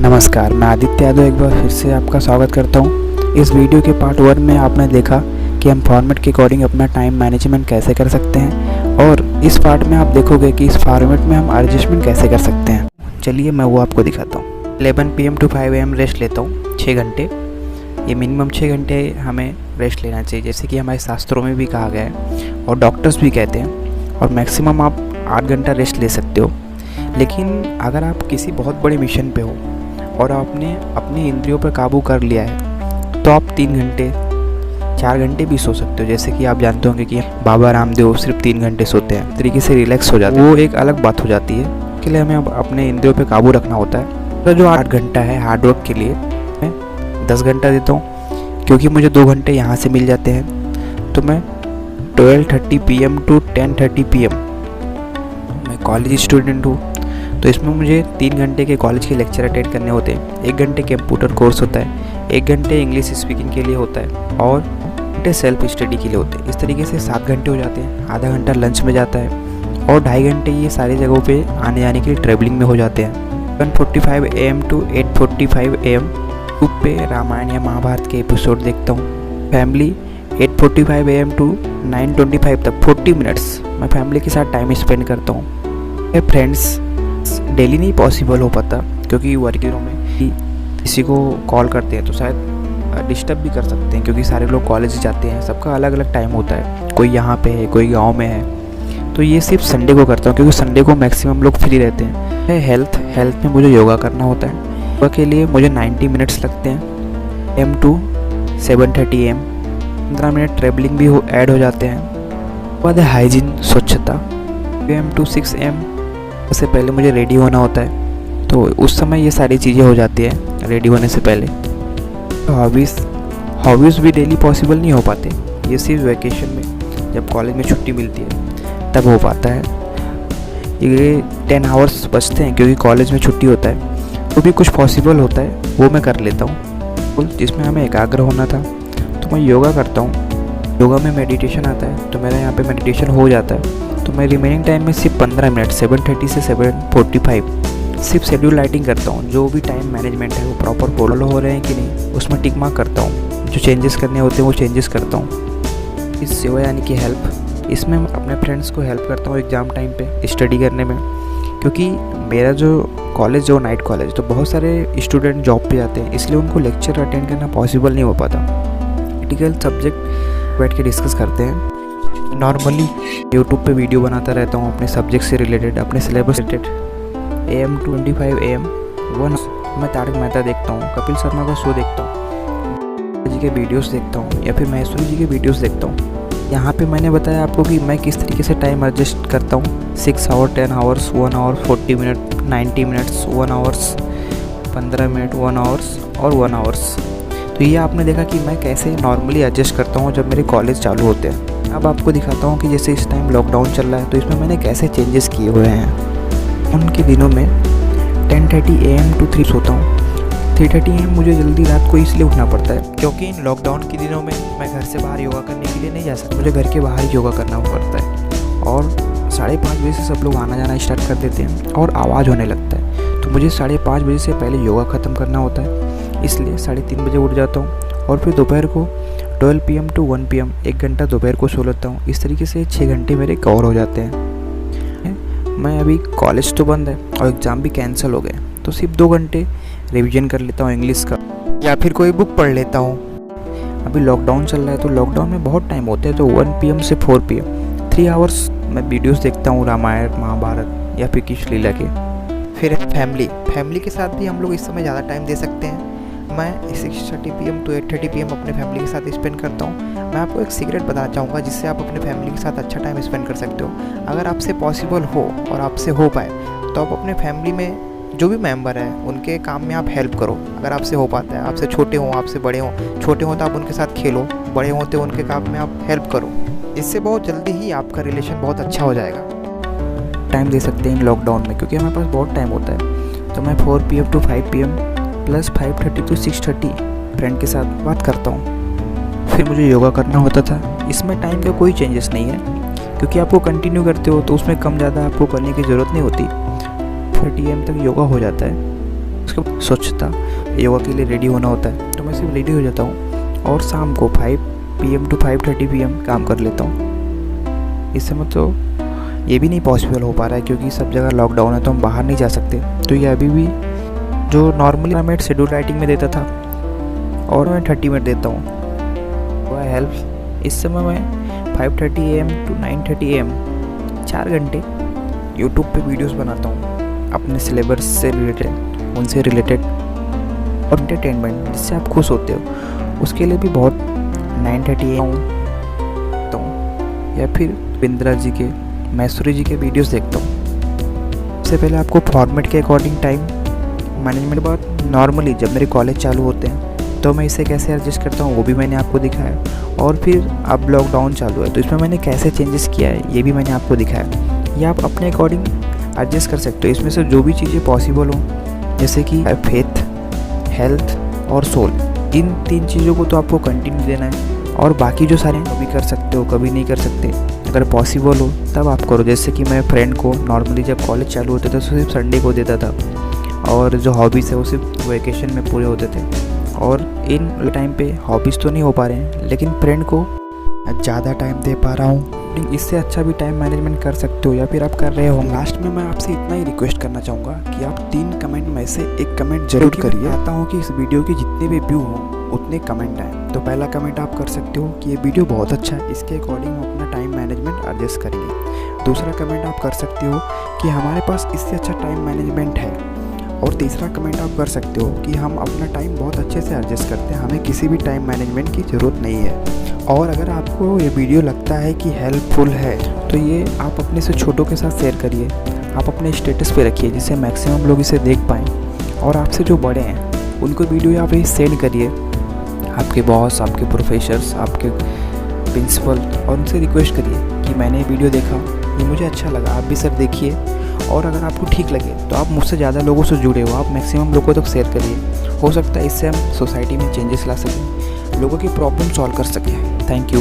नमस्कार, मैं आदित्य यादव एक बार फिर से आपका स्वागत करता हूं। इस वीडियो के पार्ट 1 में आपने देखा कि हम फॉर्मेट के अकॉर्डिंग अपना टाइम मैनेजमेंट कैसे कर सकते हैं, और इस पार्ट में आप देखोगे कि इस फॉर्मेट में हम एडजस्टमेंट कैसे कर सकते हैं। चलिए मैं वो आपको दिखाता हूँ। 11 PM to 5 AM रेस्ट लेता हूँ 6 घंटे। ये मिनिमम 6 घंटे हमें रेस्ट लेना चाहिए, जैसे कि हमारे शास्त्रों में भी कहा गया है और डॉक्टर्स भी कहते हैं। और मैक्सिमम आप 8 घंटा रेस्ट ले सकते हो। लेकिन अगर आप किसी बहुत बड़े मिशन पे हो और आपने अपनी इंद्रियों पर काबू कर लिया है, तो आप 3 घंटे 4 घंटे भी सो सकते हो। जैसे कि आप जानते होंगे कि बाबा रामदेव सिर्फ 3 घंटे सोते हैं, तरीके से रिलैक्स हो जाते हैं। वो एक अलग बात हो जाती है। इसके लिए हमें अपने इंद्रियों पर काबू रखना होता है। तो जो 8 घंटा है हार्डवर्क के लिए, मैं 10 घंटा देता हूँ, क्योंकि मुझे 2 घंटे यहाँ से मिल जाते हैं। तो मैं 12:30 PM to 10:30 PM मैं कॉलेज स्टूडेंट हूँ, तो इसमें मुझे 3 घंटे के कॉलेज के लेक्चर अटेंड करने होते हैं। 1 घंटे कंप्यूटर कोर्स होता है, 1 घंटे इंग्लिश स्पीकिंग के लिए होता है और घंटे सेल्फ स्टडी के लिए होते हैं। इस तरीके से 7 घंटे हो जाते हैं। आधा घंटा लंच में जाता है और 2.5 घंटे ये सारी जगहों पे आने जाने के लिए ट्रैवलिंग में हो जाते हैं। 7:45 AM to 8:45 AM यूट्यूब पे रामायण या महाभारत के एपिसोड देखता हूँ। फैमिली 8:45 AM to 9:25 तक 40 मिनट्स मैं फैमिली के साथ टाइम स्पेंड करता हूँ। मेरे फ्रेंड्स डेली नहीं पॉसिबल हो पाता, क्योंकि वर्किंग में किसी को कॉल करते हैं तो शायद डिस्टर्ब भी कर सकते हैं, क्योंकि सारे लोग कॉलेज जाते हैं, सबका अलग अलग टाइम होता है। कोई यहाँ पे है, कोई गांव में है। तो ये सिर्फ संडे को करता हूँ, क्योंकि संडे को मैक्सिमम लोग फ्री रहते हैं। हेल्थ में मुझे योगा करना होता है। योगा के लिए मुझे 90 मिनट्स लगते हैं। AM to 7:30 AM 15 minute travelling भी ऐड हो जाते हैं। उसके बाद हाइजीन, स्वच्छता। AM to 6 AM से पहले मुझे रेडी होना होता है, तो उस समय ये सारी चीज़ें हो जाती है रेडी होने से पहले। तो हॉबीज़ भी डेली पॉसिबल नहीं हो पाते। ये सिर्फ वैकेशन में, जब कॉलेज में छुट्टी मिलती है तब हो पाता है। ये 10 आवर्स बचते हैं, क्योंकि कॉलेज में छुट्टी होता है। तो भी कुछ पॉसिबल होता है, वो मैं कर लेता हूँ। जिसमें हमें एकाग्र होना था, तो मैं योगा करता हूँ। योगा में मेडिटेशन आता है, तो मेरा यहाँ पे मेडिटेशन हो जाता है। तो मैं रिमेनिंग टाइम में सिर्फ 15 मिनट 7:30 से 7:45 सिर्फ शेड्यूल लाइटिंग करता हूँ। जो भी टाइम मैनेजमेंट है वो प्रॉपर फॉलो हो रहे हैं कि नहीं, उसमें टिक मार्क करता हूँ। जो चेंजेस करने होते हैं वो चेंजेस करता हूँ। इस सेवा यानी कि हेल्प, इसमें मैं अपने फ्रेंड्स को हेल्प करता हूँ एग्ज़ाम टाइम पे स्टडी करने में। क्योंकि मेरा जो कॉलेज जो नाइट कॉलेज, तो बहुत सारे स्टूडेंट जॉब पे जाते हैं, इसलिए उनको लेक्चर अटेंड करना पॉसिबल नहीं हो पाता। क्रिटिकल सब्जेक्ट बैठ के डिस्कस करते हैं। नॉर्मली यूट्यूब पे वीडियो बनाता रहता हूँ अपने सब्जेक्ट से रिलेटेड, अपने सिलेबस से रिलेटेड। AM 25 AM 1 मैं तारक मेहता देखता हूँ, कपिल शर्मा का शो देखता हूँ, जी के वीडियोस देखता हूँ, या फिर महेश्वरी जी के वीडियोस देखता हूँ। यहाँ पे मैंने बताया आपको कि मैं किस तरीके से टाइम एडजस्ट करता हूँ। 6 hour 10 hours 1 hour 40 minute 90 minutes 1 hours 15 minute 1 hours और 1 आवर्स। तो ये आपने देखा कि मैं कैसे नॉर्मली एडजस्ट करता हूँ जब मेरे कॉलेज चालू होते हैं। अब आपको दिखाता हूँ कि जैसे इस टाइम लॉकडाउन चल रहा है, तो इसमें मैंने कैसे चेंजेस किए हुए हैं। उनके दिनों में 10:30 AM to 3 सोता हूँ। 3:30 AM मुझे जल्दी रात को इसलिए उठना पड़ता है, क्योंकि इन लॉकडाउन के दिनों में मैं घर से बाहर योगा करने के लिए नहीं जा सकता। मुझे घर के बाहर योगा करना पड़ता है, और 5:30 बजे से सब लोग आना जाना स्टार्ट कर देते हैं और आवाज़ होने लगता है। तो मुझे 5:30 बजे से पहले योगा ख़त्म करना होता है, इसलिए 3:30 बजे उठ जाता हूँ। और फिर दोपहर को 12 PM to 1 PM 1 घंटा दोपहर को सो लेता हूँ। इस तरीके से 6 घंटे मेरे कवर हो जाते हैं। मैं अभी कॉलेज तो बंद है और एग्ज़ाम भी कैंसिल हो गए, तो सिर्फ 2 घंटे रिवीजन कर लेता हूँ इंग्लिश का, या फिर कोई बुक पढ़ लेता हूँ। अभी लॉकडाउन चल रहा है, तो लॉकडाउन में बहुत टाइम होते हैं, तो 1 PM से 4 PM 3 आवर्स मैं वीडियोस देखता हूँ रामायण महाभारत या फिर कृष्ण लीला के। फिर फैमिली के साथ भी हम लोग इस समय ज़्यादा टाइम दे सकते हैं। मैं 6:30 PM to 8:30 PM अपने फैमिली के साथ स्पेंड करता हूँ। मैं आपको एक सीक्रेट बताना चाहूँगा, जिससे आप अपने फैमिली के साथ अच्छा टाइम स्पेंड कर सकते हो। अगर आपसे पॉसिबल हो और आपसे हो पाए, तो आप अपने फैमिली में जो भी मेंबर है उनके काम में आप हेल्प करो। अगर आपसे हो पाता है, आपसे छोटे हों आपसे बड़े हों, छोटे हों तो आप उनके साथ खेलो, बड़े हों तो उनके काम में आप हेल्प करो। इससे बहुत जल्दी ही आपका रिलेशन बहुत अच्छा हो जाएगा। टाइम दे सकते हैं इन लॉकडाउन में, क्योंकि हमारे पास बहुत टाइम होता है। तो मैं 4 PM to 5 PM plus 5:30 to 6:30 friend के साथ बात करता हूँ। फिर मुझे योगा करना होता था। इसमें टाइम का कोई चेंजेस नहीं है, क्योंकि आपको कंटिन्यू करते हो तो उसमें कम ज़्यादा आपको करने की ज़रूरत नहीं होती। 30 AM तक योगा हो जाता है। उसके बाद स्वच्छता योगा के लिए रेडी होना होता है, तो मैं सिर्फ रेडी हो जाता हूँ और शाम को 5 PM to 5:30 PM काम कर लेता हूँ। इस समय तो ये भी नहीं पॉसिबल हो पा रहा है क्योंकि सब जगह लॉकडाउन है, तो हम बाहर नहीं जा सकते। तो ये अभी भी जो नॉर्मली मैं शेड्यूल राइटिंग में देता था और मैं 30 मिनट देता हूँ, वो हेल्प। इस समय मैं 5:30 AM to 9:30 AM 4 घंटे यूट्यूब पे वीडियोस बनाता हूँ अपने सिलेबस से रिलेटेड, उनसे रिलेटेड और एंटरटेनमेंट जिससे आप खुश होते हो उसके लिए भी बहुत 9:30 AM तो या फिर बिंद्रा जी के, मैसूरी जी के वीडियोस देखता हूँ। सबसे पहले आपको फॉर्मेट के अकॉर्डिंग टाइम मैनेजमेंट के बाद नॉर्मली जब मेरे कॉलेज चालू होते हैं तो मैं इसे कैसे एडजस्ट करता हूँ वो भी मैंने आपको दिखाया, और फिर अब लॉकडाउन चालू है तो इसमें मैंने कैसे चेंजेस किया है ये भी मैंने आपको दिखाया। ये आप अपने अकॉर्डिंग एडजस्ट कर सकते हो। इसमें से जो भी चीज़ें पॉसिबल हो जैसे कि फेथ, हेल्थ और सोल, इन 3 चीज़ों को तो आपको कंटिन्यू देना है, और बाकी जो सारे कभी कर सकते हो कभी नहीं कर सकते। अगर पॉसिबल हो तब आप करो। जैसे कि मैं फ्रेंड को नॉर्मली जब कॉलेज चालू होते थे तो सिर्फ संडे को देता था, और जो हॉबीज़ है वो सिर्फ वेकेशन में पूरे होते थे। और इन टाइम पे हॉबीज़ तो नहीं हो पा रहे हैं लेकिन फ्रेंड को ज़्यादा टाइम दे पा रहा हूँ। इससे अच्छा भी टाइम मैनेजमेंट कर सकते हो या फिर आप कर रहे हो। लास्ट में मैं आपसे इतना ही रिक्वेस्ट करना चाहूँगा कि आप 3 कमेंट में से एक कमेंट जरूर करिए। चाहता हूँ कि इस वीडियो के जितने भी व्यू हों उतने कमेंट आए। तो पहला कमेंट आप कर सकते हो कि ये वीडियो बहुत अच्छा है, इसके अकॉर्डिंग हम अपना टाइम मैनेजमेंट एडजस्ट करेंगे। दूसरा कमेंट आप कर सकते हो कि हमारे पास इससे अच्छा टाइम मैनेजमेंट है। और तीसरा कमेंट आप कर सकते हो कि हम अपना टाइम बहुत अच्छे से एडजस्ट करते हैं, हमें किसी भी टाइम मैनेजमेंट की ज़रूरत नहीं है। और अगर आपको ये वीडियो लगता है कि हेल्पफुल है तो ये आप अपने से छोटों के साथ शेयर करिए, आप अपने स्टेटस पे रखिए जिससे मैक्सिमम लोग इसे देख पाएँ। और आपसे जो बड़े हैं उनको वीडियो यहाँ पे सेंड करिए, आपके बॉस, आपके प्रोफेसर्स, आपके प्रिंसिपल, और उनसे रिक्वेस्ट करिए कि मैंने ये वीडियो देखा, ये मुझे अच्छा लगा, आप भी सर देखिए। और अगर आपको ठीक लगे तो आप मुझसे ज़्यादा लोगों से जुड़े हो, आप मैक्सिमम लोगों तक शेयर करिए। हो सकता है इससे हम सोसाइटी में चेंजेस ला सकें, लोगों की प्रॉब्लम सॉल्व कर सकें। Thank you.